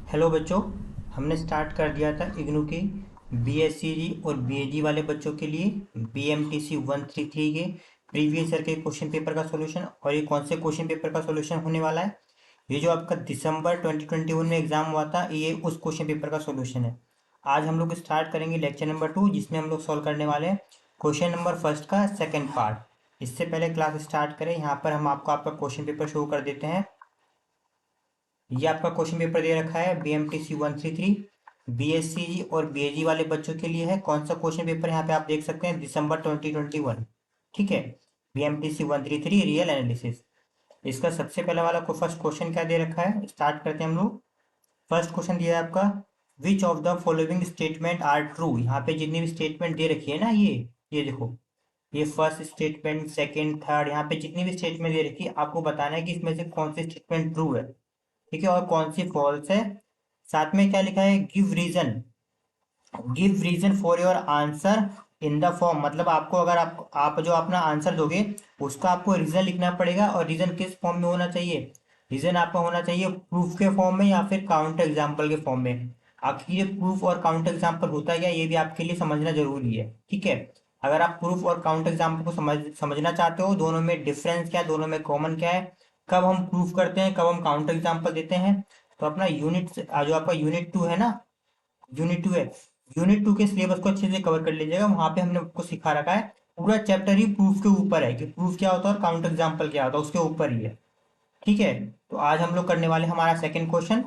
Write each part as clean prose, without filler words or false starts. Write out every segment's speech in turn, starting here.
Hello बच्चों। हमने start कर दिया था इग्नू की बीएससीजी और बीएजी वाले बच्चों के लिए बीएमटीसी 133 के प्रीवियस ईयर के क्वेश्चन पेपर का सॉल्यूशन। और ये कौन से क्वेश्चन पेपर का सॉल्यूशन होने वाला है? ये जो आपका दिसंबर 2021 में एग्जाम हुआ था, ये उस क्वेश्चन पेपर का सॉल्यूशन है। आज हम लोग स्टार्ट करेंगे लेक्चर नंबर 2, जिसमें हम लोग सॉल्व करने वाले हैं क्वेश्चन नंबर फर्स्ट का सेकेंड पार्ट। इससे पहले क्लास स्टार्ट करें, यहाँ पर हम आपको आपका क्वेश्चन पेपर शो कर देते हैं। ये आपका क्वेश्चन पेपर दे रखा है बीएमटीसी 133 बीएससी और बीएजी वाले बच्चों के लिए है। कौन सा क्वेश्चन पेपर यहाँ पे आप देख सकते हैं, दिसंबर 2021। ठीक है, बीएमटीसी 133 रियल एनालिसिस। इसका सबसे पहला वाला को फर्स्ट क्वेश्चन क्या दे रखा है, स्टार्ट करते हैं हम लोग। फर्स्ट क्वेश्चन दिया है आपका, which of the following statement are true. यहाँ पे जितनी भी स्टेटमेंट दे रखी है ना, ये देखो, ये फर्स्ट स्टेटमेंट, सेकंड, थर्ड, यहाँ पे जितनी भी स्टेटमेंट दे रखी है, आपको बताना है कि इसमें से कौन सी स्टेटमेंट ट्रू है, ठीक है, और कौन सी फॉल्स है। साथ में क्या लिखा है, give reason for your answer in the form. मतलब आपको अगर आप जो अपना आंसर दोगे, उसका आपको रीजन लिखना पड़ेगा। और रीजन किस फॉर्म में होना चाहिए? रीजन आपका होना चाहिए प्रूफ के फॉर्म में या फिर काउंटर एग्जाम्पल के फॉर्म में। आखिर ये प्रूफ और काउंटर एग्जाम्पल होता है क्या, ये भी आपके लिए समझना जरूरी है। ठीक है, अगर आप प्रूफ और काउंटर एग्जाम्पल को समझना चाहते हो, दोनों में डिफरेंस क्या है, दोनों में कॉमन क्या है, कब हम प्रूफ करते हैं, कब हम काउंटर एग्जाम्पल देते हैं, तो अपना यूनिट जो आपका यूनिट 2 है ना, यूनिट 2 है, यूनिट 2 के सिलेबस को अच्छे से कवर कर लीजिएगा। वहां पे हमने आपको सिखा रखा है, पूरा चैप्टर ही प्रूफ के ऊपर है कि प्रूफ क्या होता है और काउंटर एग्जाम्पल क्या होता है, उसके ऊपर ही है। ठीक है, तो आज हम लोग करने वाले हैं हमारा सेकंड क्वेश्चन।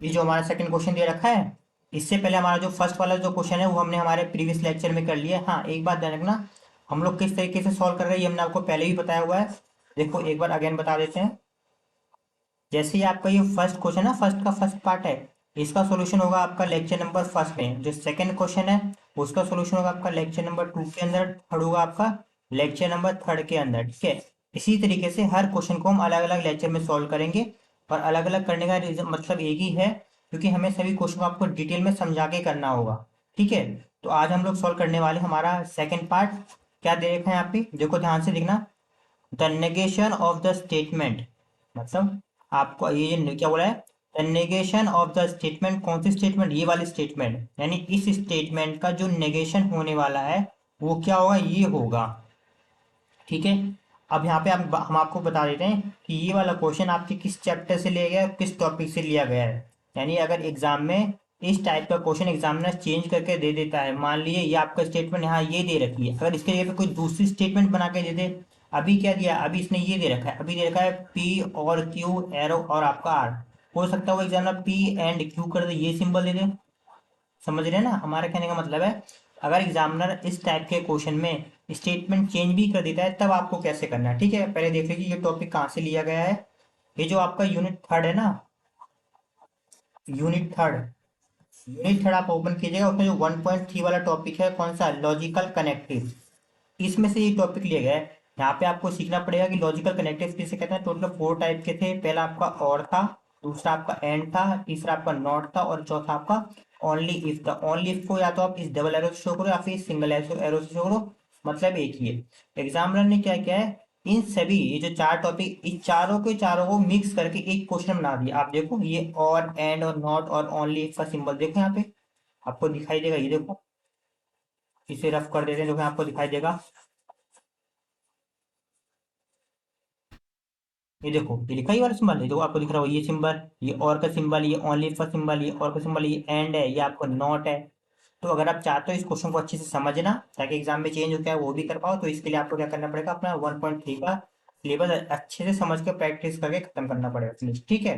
ये जो हमारा सेकंड क्वेश्चन दे रखा है, इससे पहले हमारा जो फर्स्ट वाला जो क्वेश्चन है वो हमने हमारे प्रीवियस लेक्चर में कर लिया है। हाँ, एक बात ध्यान रखना, हम लोग किस तरीके से सॉल्व कर रहे हैं ये हमने आपको पहले ही बताया हुआ है। देखो एक बार अगेन बता देते हैं। जैसे ही आपका ये फर्स्ट क्वेश्चन है, फर्स्ट का फर्स्ट पार्ट है, इसका सॉल्यूशन होगा आपका लेक्चर नंबर फर्स्ट में। जो सेकंड क्वेश्चन है, उसका सॉल्यूशन होगा आपका लेक्चर नंबर 2 के अंदर, थर्ड होगा आपका लेक्चर नंबर थर्ड के अंदर। ठीक है, इसी तरीके से हर क्वेश्चन को हम अलग अलग लेक्चर में सॉल्व करेंगे। और अलग अलग करने का रीजन मतलब एक ही है, क्योंकि हमें सभी क्वेश्चन को आपको डिटेल में समझा के करना होगा। ठीक है, तो आज हम लोग सॉल्व करने वाले हमारा सेकेंड पार्ट। क्या दे रखा है यहाँ पे, देखो ध्यान से देखना। The negation of the statement, मतलब आपको ये क्या बोला है, the negation of the statement. कौन सी स्टेटमेंट? ये वाली स्टेटमेंट, यानी इस स्टेटमेंट का जो नेगेशन होने वाला है वो क्या होगा, ये होगा। ठीक है, अब यहाँ पे हम आपको बता देते हैं कि ये वाला क्वेश्चन आपके किस चैप्टर से लिया गया है, किस टॉपिक से लिया गया है। यानी अगर एग्जाम में इस टाइप का क्वेश्चन एग्जामिनर चेंज करके दे देता है, मान लीजिए ये आपका स्टेटमेंट यहाँ ये दे रखी है, अगर इसके जगह पे कोई दूसरी स्टेटमेंट बना के दे दे। अभी क्या दिया, अभी इसने ये दे रखा है, अभी दे रखा है पी और क्यू एरो और आपका आर। हो सकता है वो एग्जामिनर पी एंड क्यू कर दे, ये सिंबल दे दे। समझ रहे हैं ना, हमारे कहने का मतलब है, अगर एग्जामिनर इस टाइप के क्वेश्चन में स्टेटमेंट चेंज भी कर देता है, तब आपको कैसे करना है। ठीक है, पहले देख लीजिए ये टॉपिक कहाँ से लिया गया है। ये जो आपका यूनिट थर्ड है ना, यूनिट थर्ड, यूनिट थर्ड आप ओपन कीजिएगा, उसमें जो 1.3 वाला टॉपिक है, कौन सा, लॉजिकल कनेक्टिव, इसमें से ये टॉपिक लिया गया है। यहाँ पे आपको सीखना पड़ेगा कि लॉजिकल कनेक्टिव किसे कहते हैं। टोटल 4 टाइप के थे। पहला आपका और था, दूसरा आपका एंड था, तीसरा आपका नॉट था, और चौथा आपका ओनली इफ था। ओनली इफ को या तो आप इस डबल एरो से शो करो या फिर सिंगल एरो से शो करो, मतलब एक ही है। एग्जामिनर ने क्या किया है, इन सभी ये जो 4 टॉपिक, इस चारों के चारों को मिक्स करके एक क्वेश्चन बना दिया। आप देखो ये और एंड और नॉट और ओनली इफ का सिंबल देखो यहाँ पे आपको दिखाई देगा। ये देखो, इसे रफ कर देते हैं, देखो आपको दिखाई देगा। ये देखो, ये लिखा ही वाला सिंबल है, देखो आपको दिख रहा हो ये सिंबल, ये और का सिंबल, ये ओनली का सिंबल, ये और का सिंबल, ये एंड है, ये आपको नॉट है। तो अगर आप चाहते हो इस क्वेश्चन को अच्छे से समझना, ताकि एग्जाम में चेंज हो क्या है वो भी कर पाओ, तो इसके लिए आपको क्या करना पड़ेगा, अपना 1.3 का सिलेबस अच्छे से समझ के प्रैक्टिस करके खत्म करना पड़ेगा फिनिश। ठीक है,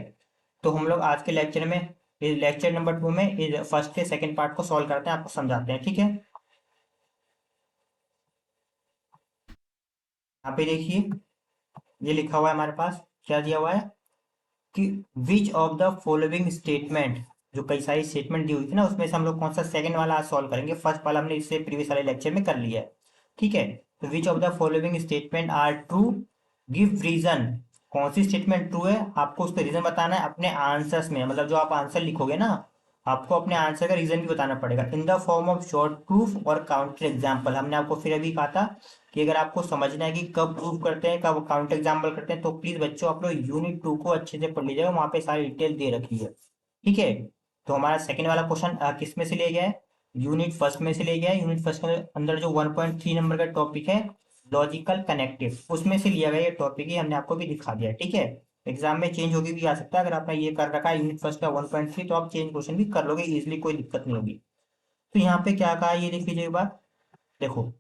तो हम लोग आज के लेक्चर में, इस लेक्चर नंबर 2 में इस फर्स्ट के सेकंड पार्ट को सॉल्व करते हैं, आपको समझाते हैं। ठीक है, यहाँ पे देखिए, ये लिखा हुआ है हमारे पास, क्या दिया हुआ है कि विच ऑफ द फॉलोइंग स्टेटमेंट, जो कई सारी स्टेटमेंट दी हुई थी ना, उसमें से हम लोग कौन सा सेकंड वाला आज सॉल्व करेंगे। फर्स्ट वाला हमने इससे प्रीवियस वाले लेक्चर में कर लिया है। ठीक है, तो which of the following statement are true, give reason. कौन सी स्टेटमेंट ट्रू है, आपको उसका रीजन बताना है अपने आंसर्स में। मतलब जो आप आंसर लिखोगे ना, आपको अपने आंसर का रीजन भी बताना पड़ेगा इन the form of short proof और काउंटर एग्जाम्पल। हमने आपको फिर अभी कहा था कि अगर आपको समझना है कि कब प्रूव करते हैं कब काउंटर एग्जाम्पल करते हैं तो प्लीज बच्चों आप लोग यूनिट 2 को अच्छे से पढ़ लीजिएगा, वहां पे सारी डिटेल दे रखी है। ठीक है, तो हमारा सेकंड वाला क्वेश्चन किस में से ले गया है, यूनिट फर्स्ट में से ले गया है। यूनिट फर्स्ट के अंदर जो 1.3 नंबर का टॉपिक है लॉजिकल कनेक्टिव, उसमें से लिया गया ये टॉपिक ही हमने आपको भी दिखा दिया। ठीक है, एग्जाम में चेंज होगी भी आ सकता है, अगर आपने ये कर रखा है यूनिट फर्स्ट का 1.3 तो आप चेंज क्वेश्चन भी कर लोगे इजिली, कोई दिक्कत नहीं होगी। तो यहाँ पे क्या कहा ये देख लीजिए एक बार, देखो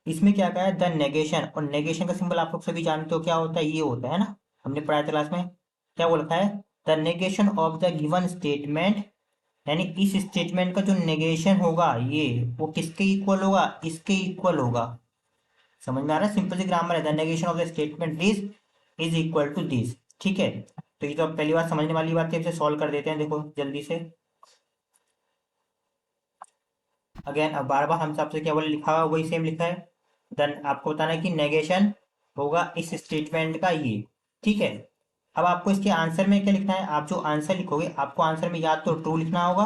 इसमें क्या कहा है, द नेगेशन, और नेगेशन का सिंबल आप लोग सभी जानते हो क्या होता है, ये होता है ना, हमने पढ़ाया था क्लास में। क्या बोल रखा है, the negation of the given statement, यानी इस स्टेटमेंट का जो नेगेशन होगा ये वो किसके इक्वल होगा, इसके इक्वल होगा। समझ में आ रहा है, सिंपल सी ग्रामर है, the negation of the statement this is equal to this. ठीक है, तो ये तो पहली बार समझने वाली बात है, इसे सॉल्व कर देते हैं, देखो जल्दी से। अगेन अब बार बार हमसे आपसे क्या बोले, लिखा हुआ वही सेम लिखा है। देन आपको बताना है कि नेगेशन होगा इस स्टेटमेंट का ये। ठीक है, अब आपको इसके आंसर में क्या लिखना है, आप जो आंसर लिखोगे आपको आंसर में या तो ट्रू लिखना होगा,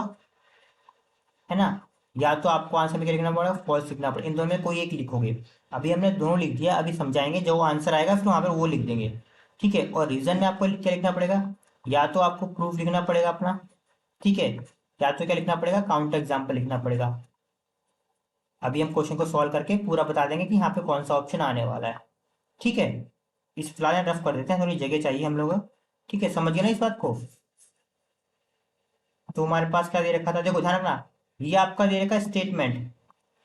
है ना, या तो आपको आंसर में क्या लिखना पड़ेगा, फॉल्स लिखना पड़ेगा, इन दोनों में कोई एक लिखोगे। अभी हमने दोनों लिख दिया, अभी समझाएंगे जो आंसर आएगा फिर वहां पर वो लिख देंगे। ठीक है, और रीजन में आपको क्या लिखना पड़ेगा, या तो आपको प्रूफ लिखना पड़ेगा अपना, ठीक है, या तो क्या लिखना पड़ेगा, काउंटर एग्जाम्पल लिखना पड़ेगा। अभी हम क्वेश्चन को सॉल्व करके पूरा बता देंगे कि यहाँ पे कौन सा ऑप्शन आने वाला है। ठीक है, इस फिलहाल रफ कर देते हैं, थोड़ी जगह चाहिए हम लोग। ठीक है, समझ गए ना इस बात को। तो हमारे पास क्या दे रखा था, देखो ध्यान रखना, ये आपका दे रखा स्टेटमेंट,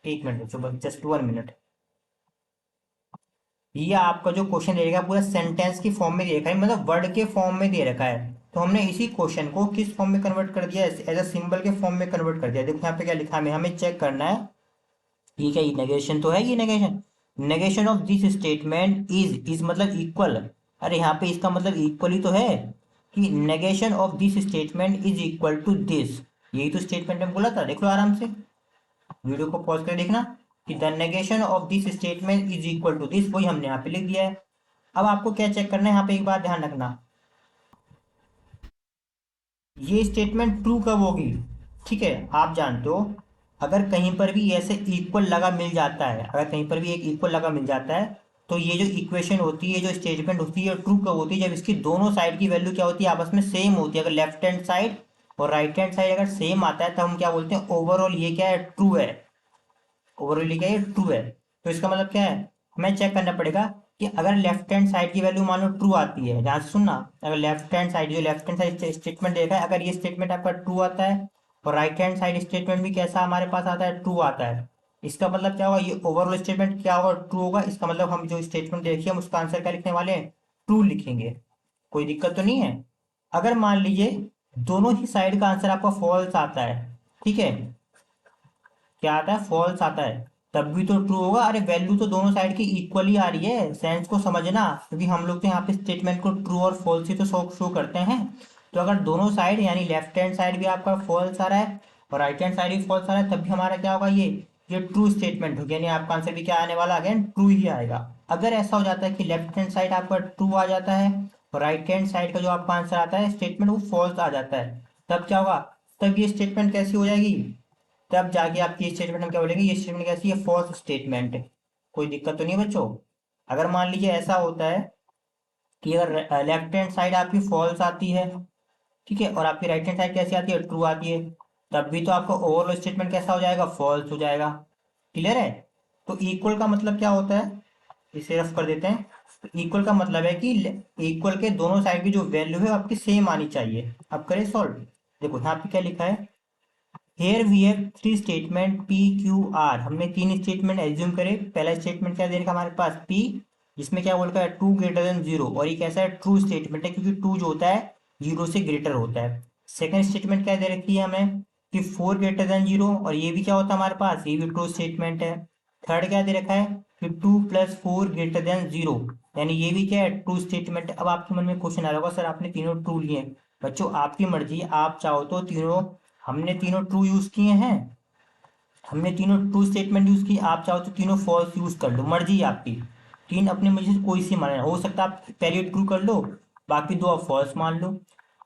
एक मिनट बच्चों, बस जस्ट 1 मिनट। ये आपका जो क्वेश्चन दे रखा है पूरा सेंटेंस की फॉर्म में दे रखा है, मतलब वर्ड के फॉर्म में दे रखा है। तो हमने इसी क्वेश्चन को किस फॉर्म में कन्वर्ट कर दिया, एज अ सिंबल के फॉर्म में कन्वर्ट कर दिया। देखो यहाँ पे क्या लिखा है, हमें चेक करना है, ठीक है, ये नेगेशन तो है, ये negation, negation of this statement is मतलब इक्वल। अरे यहाँ पे इसका मतलब इक्वल ही तो है, कि negation of this statement is equal to this, यही तो स्टेटमेंट में बोला था। देख लो आराम से, वीडियो को पॉज कर देखना, कि the negation of this statement is equal to this, वही हमने यहाँ पे लिख दिया है। अब आपको क्या चेक करना है, यहाँ पे एक बात ध्यान रखना, ये स्टेटमेंट ट्रू कब होगी। ठीक है, आप जानते हो अगर कहीं पर भी ऐसे इक्वल लगा मिल जाता है, अगर कहीं पर भी एक इक्वल लगा मिल जाता है तो ये जो इक्वेशन होती है, जो स्टेटमेंट होती है, ट्रू कब होती है, जब इसकी दोनों साइड की वैल्यू क्या होती है, आपस में सेम होती है। अगर लेफ्ट हैंड साइड और राइट हैंड साइड अगर सेम आता है तब हम क्या बोलते हैं, ओवरऑल ये क्या है, ट्रू है। ओवरऑल ये क्या है, ट्रू है। तो इसका मतलब क्या है, हमें चेक करना पड़ेगा कि अगर लेफ्ट हैंड साइड की वैल्यू मान लो ट्रू आती है, ध्यान से सुनना, अगर लेफ्ट हैंड साइड, जो लेफ्ट हैंड साइड स्टेटमेंट देखा है, अगर ये स्टेटमेंट आपका ट्रू आता है और राइट हैंड साइड स्टेटमेंट भी कैसा हमारे पास आता है, ट्रू आता है, इसका मतलब क्या होगा, ये ओवरऑल स्टेटमेंट क्या होगा, ट्रू होगा। इसका मतलब हम जो स्टेटमेंट देखिए हम उसका आंसर क्या लिखने वाले हैं, ट्रू लिखेंगे। कोई दिक्कत तो नहीं है। अगर मान लीजिए दोनों ही साइड का आंसर आपका फॉल्स आता है, ठीक है, क्या आता है, फॉल्स आता है, तब भी तो ट्रू होगा। अरे वैल्यू तो दोनों साइड की इक्वली आ रही है, सेंस को समझना, क्योंकि हम लोग तो यहाँ पे स्टेटमेंट को ट्रू और फॉल्स ही तो शो करते हैं। तो अगर दोनों साइड यानी लेफ्ट हैंड साइड भी आपका फॉल्स आ रहा है और राइट हैंड साइड भी फॉल्स आ रहा है, तब भी हमारा क्या होगा, ये ट्रू स्टेटमेंट होगी, यानी आपका आंसर भी क्या आने वाला, अगेन ट्रू ही आएगा। अगर ऐसा हो जाता है कि लेफ्ट हैंड साइड आपका ट्रू आ जाता है और राइट हैंड साइड का जो आपका आंसर आता है स्टेटमेंट वो फॉल्स आ जाता है, तब क्या होगा, तब ये स्टेटमेंट कैसी हो जाएगी, तब जाके आपकी स्टेटमेंट हम क्या बोलेंगे, ये स्टेटमेंट कैसी है, फॉल्स स्टेटमेंट। कोई दिक्कत तो नहीं है बच्चों। अगर मान लीजिए ऐसा होता है कि अगर लेफ्ट हैंड साइड आपकी फॉल्स आती है, ठीक है, और आपकी राइट हैंड साइड कैसी आती है, ट्रू आती है, तब भी तो आपका ओवरऑल स्टेटमेंट कैसा हो जाएगा, फॉल्स हो जाएगा। क्लियर है। तो इक्वल का मतलब क्या होता है, इसे रफ कर देते हैं। तो इक्वल का मतलब है कि इक्वल के दोनों साइड की जो वैल्यू है आपकी सेम आनी चाहिए। अब करें सॉल्व, देखो यहाँ पे क्या लिखा है, here we have three statement P Q R, हमने तीन स्टेटमेंट एज्यूम करे। पहला स्टेटमेंट क्या दे रखा हमारे पास, पी, जिसमें क्या बोल रखा है, टू ग्रेटर देन जीरो, और ये कैसा है, ट्रू स्टेटमेंट है, क्योंकि टू जो होता है जीरो से ग्रेटर होता है। सेकंड स्टेटमेंट क्या दे रखी है हमें, कि फोर ग्रेटर देन जीरो, और ये भी क्या होता है हमारे पास, ये भी ट्रू स्टेटमेंट है। थर्ड क्या दे रखा है, कि two plus four greater than zero, यानी ये भी क्या है, ट्रू स्टेटमेंट। अब आपके मन में क्वेश्चन आ रहा होगा, सर आपने तीनों ट्रू लिए। बच्चों आपकी मर्जी, आप चाहो तो तीनों, हमने तीनों ट्रू यूज किए हैं, हमने तीनों ट्रू स्टेटमेंट यूज की, आप चाहो तो तीनों फॉल्स यूज कर लो, मर्जी है आपकी। तीन अपनी मर्जी से कोई सी मानना, हो सकता है आप पहली ट्रू कर लो, बाकी दो आप फॉल्स मान लो,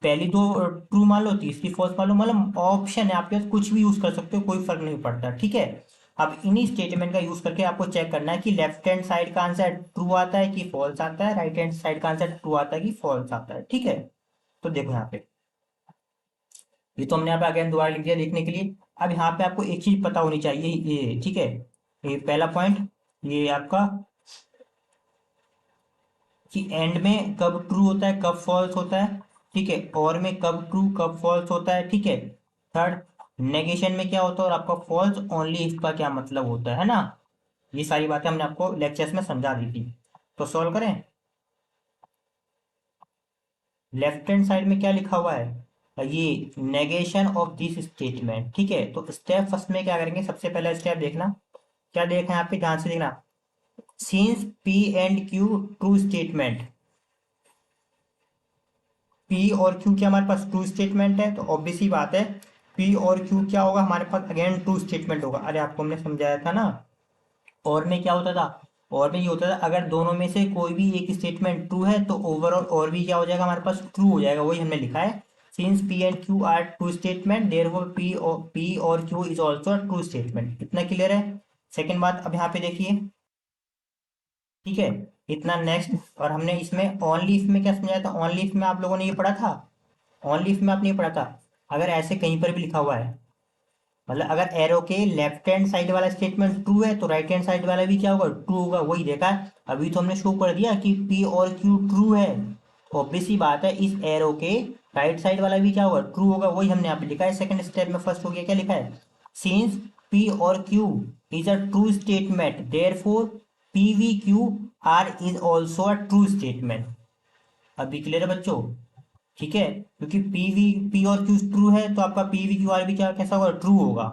पहली दो ट्रू मान लो, तीसरी फॉल्स मान लो, मतलब ऑप्शन है आपके पास, कुछ भी यूज कर सकते हो, कोई फर्क नहीं पड़ता। ठीक है, अब इन्हीं स्टेटमेंट का यूज करके आपको चेक करना है कि लेफ्ट हैंड साइड का आंसर ट्रू आता है कि फॉल्स आता है, राइट हैंड साइड का आंसर ट्रू आता है कि फॉल्स आता है। ठीक है, तो देखो यहाँ पे ये तो हमने यहाँ पे अगेन दोबारा लिख दिया देखने के लिए। अब यहाँ पे आपको एक चीज पता होनी चाहिए, ये ठीक है, ये पहला पॉइंट, ये आपका कि एंड में कब ट्रू होता है कब फॉल्स होता है, ठीक है, और में कब ट्रू कब फॉल्स होता है, ठीक है। थर्ड, नेगेशन में क्या होता है और आपका फॉल्स ओनली इफ का क्या मतलब होता है ना। ये सारी बातें हमने आपको लेक्चर्स में समझा दी थी। तो सॉल्व करें। लेफ्ट हैंड साइड में क्या लिखा हुआ है, ये नेगेशन ऑफ दिस स्टेटमेंट, ठीक है। तो स्टेप फर्स्ट में क्या करेंगे, सबसे पहला स्टेप देखना, क्या देखना है यहाँ पे, ध्यान से देखना। Since P and Q true statement, P और क्यू क्या हमारे पास ट्रू स्टेटमेंट है, तो ऑब्वियस ही बात है पी और क्यू क्या होगा हमारे पास, अगेन ट्रू स्टेटमेंट होगा। अरे आपको हमने समझाया था ना, और में क्या होता था, और में ये होता था अगर दोनों में से कोई भी एक स्टेटमेंट ट्रू है तो ओवरऑल और भी क्या हो जाएगा हमारे पास, ट्रू हो जाएगा। वही हमने लिखा है, since P and Q are true statement therefore P और Q is also true statement. इतना क्लियर है। सेकेंड बात अब यहाँ पे देखिए, ठीक है, इतना नेक्स्ट। और हमने इसमें ऑन लीफ में क्या समझाया था, ऑन लीफ में आप लोगों ने ये पढ़ा था, ऑन लीफ में आपने ये पढ़ा था, अगर ऐसे कहीं पर भी लिखा हुआ है, मतलब अगर एरो के लेफ्ट हैंड साइड वाला स्टेटमेंट ट्रू है तो राइट हैंड साइड वाला भी क्या होगा, ट्रू होगा। वही देखा है अभी तो हमने शो कर दिया कि पी और क्यू ट्रू है। ऑब्वियस ही बात है इस एरो के राइट साइड वाला भी क्या होगा, ट्रू होगा। वही हमने यहाँ पे लिखा है सेकंड स्टेप में। फर्स्ट हो गया क्या लिखा है, सिंस पी और Q is a true statement therefore P V Q R is also a true statement. अभी क्लियर है बच्चों, ठीक है, क्योंकि पी और क्यू ट्रू है तो आपका पी वी क्यू आर भी क्या कैसा होगा, ट्रू होगा।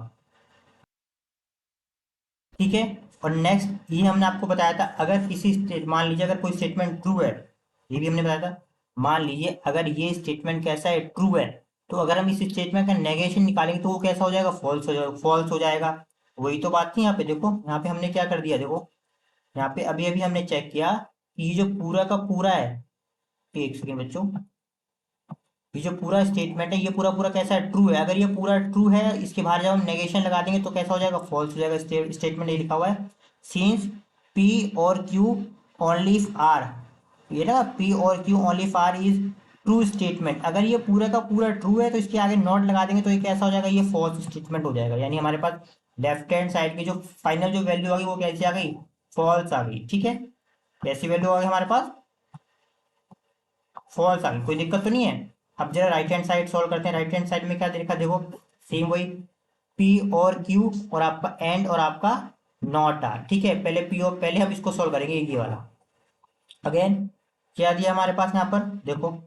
ठीक है। और नेक्स्ट ये हमने आपको बताया था, अगर किसी स्टेट मान लीजिए अगर कोई स्टेटमेंट ट्रू है, ये भी हमने बताया था, मान लीजिए अगर ये स्टेटमेंट कैसा है, ट्रू है, तो अगर हम इस स्टेटमेंट का नेगेशन निकालेंगे तो वो कैसा हो जाएगा, फॉल्स हो जाएगा, फॉल्स हो जाएगा। वही तो बात थी यहाँ पे। देखो यहाँ पे हमने क्या कर दिया, देखो यहाँ पे अभी अभी हमने चेक किया कि ये जो पूरा का पूरा है, एक सेकेंड बच्चों, ये जो पूरा स्टेटमेंट है ये पूरा पूरा कैसा है, ट्रू है। अगर ये पूरा ट्रू है, इसके बाहर जब हम नेगेशन लगा देंगे तो कैसा हो जाएगा, फॉल्स हो जाएगा। स्टेटमेंट ये लिखा हुआ है, सिंस पी और क्यू ओनली इफ आर, ये ना पी और Q only if R is true statement. अगर ये पूरा का पूरा ट्रू है तो इसके आगे नॉट लगा देंगे तो ये कैसा हो जाएगा, ये फॉल्स स्टेटमेंट हो जाएगा। यानी हमारे पास लेफ्ट हैंड साइड की जो फाइनल जो वैल्यू आ गई वो कैसी आ गई, फॉल्स आ गई। ठीक है, कैसी वैल्यू आ गई हमारे पास, फॉल्स आ गई। कोई दिक्कत तो नहीं है। अब जरा राइट हैंड साइड सॉल्व करते हैं। राइट हैंड साइड में क्या देखा, देखो सेम वही पी और क्यू और आपका एंड और आपका नॉट आर। ठीक है, पहले पी और पहले हम इसको सॉल्व करेंगे ये वाला। अगेन क्या दिया हमारे पास यहाँ पर, देखो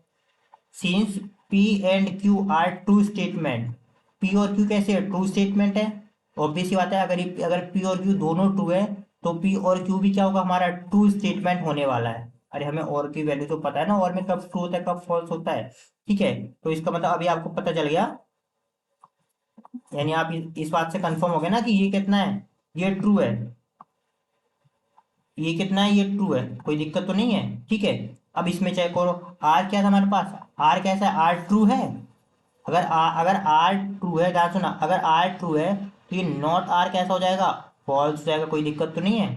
since P and Q are true statement, P और क्यू कैसे है, ट्रू स्टेटमेंट है। ऑब्वियस सी बात है अगर पी और क्यू दोनों ट्रू है तो पी और क्यू भी क्या होगा, हमारा ट्रू स्टेटमेंट होने वाला है। अरे हमें और की वैल्यू तो पता है ना, और में कब ट्रू होता है कब फॉल्स होता है। ठीक है, तो इसका मतलब अभी आपको पता चल गया, यानी आप इस बात से कंफर्म हो गए ना कि ये कितना है, ये ट्रू है, ये कितना है, ये ट्रू है। कोई दिक्कत तो नहीं है। ठीक है, अब इसमें चेक करो, आर क्या था हमारे पास, आर कैसा है, आर ट्रू है। अगर आर ट्रू है, ध्यान सुना, अगर आर ट्रू है तो ये नॉट आर कैसा हो जाएगा, फॉल्स हो जाएगा। कोई दिक्कत तो नहीं है।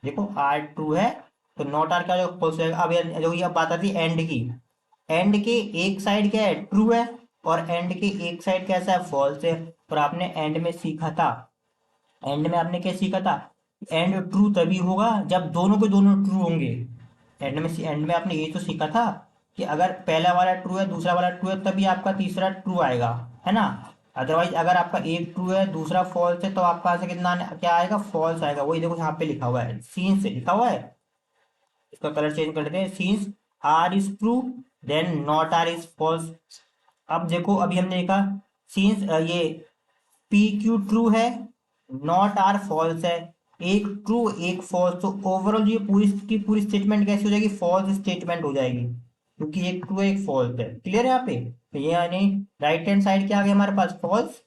देखो आर ट्रू है तो नॉट आर क्या हो जाएगा, फॉल्स हो जाएगा। अब जो ये अब बात आती है एंड की, एंड के एक साइड क्या है, ट्रू है, और एंड के एक साइड कैसा है, फॉल्स है। और आपने एंड में सीखा था, एंड में आपने क्या सीखा था, एंड ट्रू तभी होगा जब दोनों के दोनों ट्रू होंगे। एंड में आपने ये तो सीखा था कि अगर पहला वाला ट्रू है दूसरा वाला ट्रू है तभी आपका तीसरा ट्रू आएगा, है ना। अदरवाइज अगर आपका एक ट्रू है दूसरा फॉल्स है तो आपका से कितना क्या आएगा, फॉल्स आएगा। वही देखो यहाँ पे लिखा हुआ है, सीन से लिखा हुआ है। इसका कलर चेंज कर देते हैं, since R is true then not R is false. अब देखो अभी हमने देखा सीन्स ये पी क्यू ट्रू है, नॉट आर फॉल्स है, एक ट्रू एक फॉल्स, तो ओवरऑल ये पूरी की पूरी स्टेटमेंट कैसी हो जाएगी, फॉल्स स्टेटमेंट हो जाएगी, क्योंकि एक ट्रू एक फॉल्स है। क्लियर है यहाँ पे। तो ये यानी राइट हैंड साइड क्या आ गया हमारे पास, फॉल्स,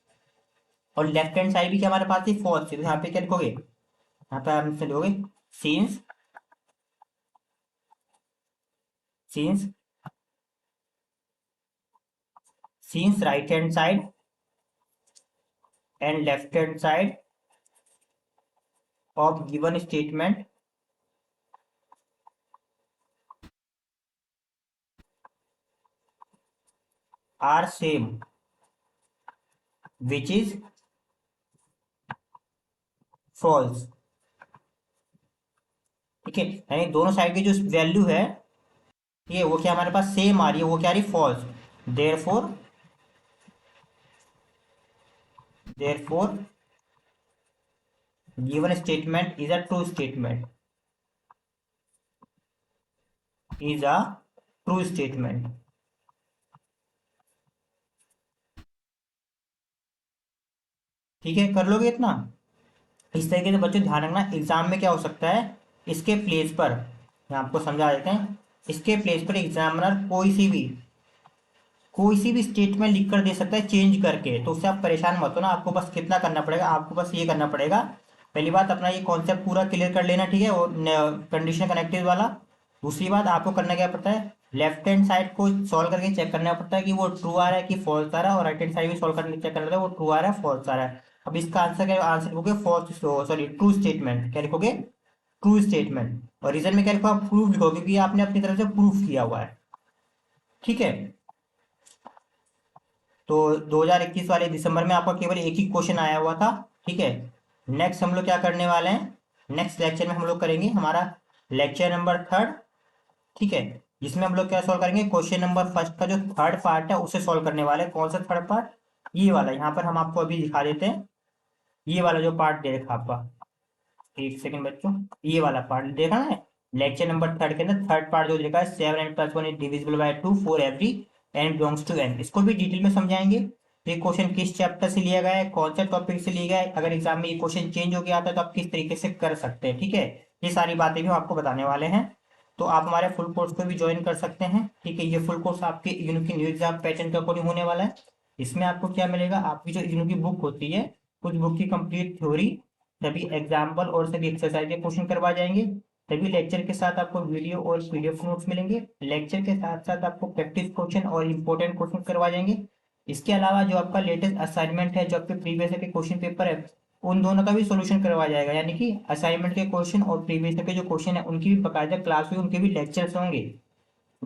और लेफ्ट हैंड साइड भी क्या हमारे पास थी, फॉल्स थी। तो यहाँ पे क्या लिखोगे, यहाँ पे आप लिखोगे since, since, since right hand side and left hand side of given statement are same which is false. ठीक है, यानी दोनों साइड की जो वैल्यू है ये वो क्या हमारे पास सेम आ रही है, वो क्या आ रही false. Therefore therefore given statement is a true statement, is a true statement. ठीक है, कर लोगे इतना। इस तरीके से बच्चों ध्यान रखना, एग्जाम में क्या हो सकता है, इसके प्लेस पर मैं आपको समझा देते हैं, इसके प्लेस पर एग्जामिनर कोई सी भी स्टेटमेंट लिख कर दे सकता है चेंज करके। तो उससे आप परेशान मत हो ना, आपको बस कितना करना पड़ेगा, आपको बस ये करना पड़ेगा। पहली बात अपना ये कॉन्सेप्ट पूरा क्लियर कर लेना, ठीक है, और कंडीशन कनेक्टेड वाला। दूसरी बात आपको करना क्या पड़ता है, लेफ्ट हैंड साइड को सॉल्व करके चेक करना पड़ता है कि वो ट्रू आ रहा है कि फॉल्स आ रहा है, और राइट हैंड साइड भी सॉल्व करके चेक करना पड़ता है वो ट्रू आ रहा है फॉल्स आ रहा है। अब इसका आंसर क्या, आंसर लिखोगे फॉल्स, सॉरी ट्रू स्टेटमेंट, क्या लिखोगे ट्रू स्टेटमेंट। और रीजन में क्या लिखो, आप प्रूफ लिखोगे क्योंकि आपने अपनी तरफ से प्रूफ किया हुआ है। ठीक है, तो 2021 वाले दिसंबर में आपका केवल एक ही क्वेश्चन आया हुआ था। ठीक है, नेक्स्ट हम लोग क्या करने वाले हैं, नेक्स्ट लेक्चर में हम लोग करेंगे हमारा लेक्चर नंबर थर्ड। ठीक है, जिसमें हम लोग क्या सॉल्व करेंगे, क्वेश्चन नंबर फर्स्ट का जो थर्ड पार्ट है उसे सॉल्व करने वाले हैं। कौन सा थर्ड पार्ट, ये वाला, यहाँ पर हम आपको अभी दिखा देते हैं, ये वाला जो पार्ट दे रखा आपका, एक सेकंड बच्चों, ये वाला पार्ट देखा ना, लेक्चर नंबर थर्ड के अंदर थर्ड पार्ट जो लिखा है 7n+1 is divisible by 2 for every n belongs to n, इसको भी डिटेल में समझाएंगे। ये क्वेश्चन किस चैप्टर से लिया गया है, कौन सा टॉपिक से लिया गया है, अगर एग्जाम में ये क्वेश्चन चेंज हो गया आता है तो आप किस तरीके से कर सकते हैं। ठीक है, ये सारी बातें भी हम आपको बताने वाले हैं। तो आप हमारे फुल कोर्स को भी ज्वाइन कर सकते हैं। ठीक है, ये फुल कोर्स आपके इग्नू की न्यू एग्जाम पैटर्न के अकॉर्डिंग होने वाला है। इसमें आपको क्या मिलेगा, आपकी जो इग्नू की बुक होती है, कुछ बुक की कंप्लीट थ्योरी, सभी एग्जाम्पल और सभी एक्सरसाइज के क्वेश्चन करवा जाएंगे। सभी लेक्चर के साथ आपको वीडियो और पीडीएफ नोट्स मिलेंगे। लेक्चर के साथ साथ आपको प्रैक्टिस क्वेश्चन और इंपॉर्टेंट क्वेश्चन करवा जाएंगे। इसके अलावा जो आपका लेटेस्ट असाइनमेंट है, जो आपके प्रीवियस के क्वेश्चन पेपर है, उन दोनों का भी सोल्यूशन करवा जाएगा। यानी कि असाइनमेंट के क्वेश्चन और प्रीवियस के जो क्वेश्चन है उनकी भी बकायदा क्लास हुई, उनके भी लेक्चर्स होंगे,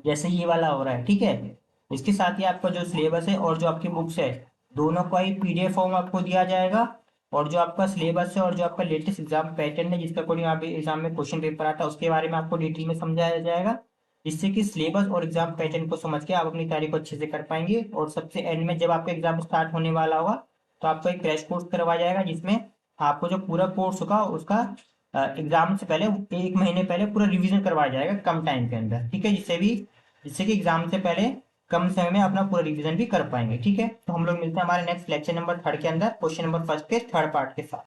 जैसे ये वाला हो रहा है। ठीक है, इसके साथ ही आपका जो सिलेबस है और जो आपकी बुक्स है, दोनों का ही पीडीएफ फॉर्म आपको दिया जाएगा। और जो आपका सिलेबस है और जो आपका लेटेस्ट एग्जाम पैटर्न है, जिसका अकॉर्डिंग आप एग्जाम में क्वेश्चन पेपर आता है, उसके बारे में आपको डिटेल में समझाया जाएगा, जिससे कि सिलेबस और एग्जाम पैटर्न को समझ के आप अपनी तैयारी को अच्छे से कर पाएंगे। और सबसे एंड में जब आपका एग्जाम स्टार्ट होने वाला होगा तो आपको एक क्रैश कोर्स करवाया जाएगा, जिसमें आपको जो पूरा कोर्स होगा उसका एग्जाम से पहले 1 महीने पहले पूरा रिवीजन करवाया जाएगा कम टाइम के अंदर। ठीक है, जिससे कि एग्जाम से पहले कम समय में अपना पूरा रिवीजन भी कर पाएंगे। ठीक है, तो हम लोग मिलते हैं हमारे नेक्स्ट लेक्चर नंबर थर्ड के अंदर क्वेश्चन नंबर फर्स्ट के थर्ड पार्ट के साथ।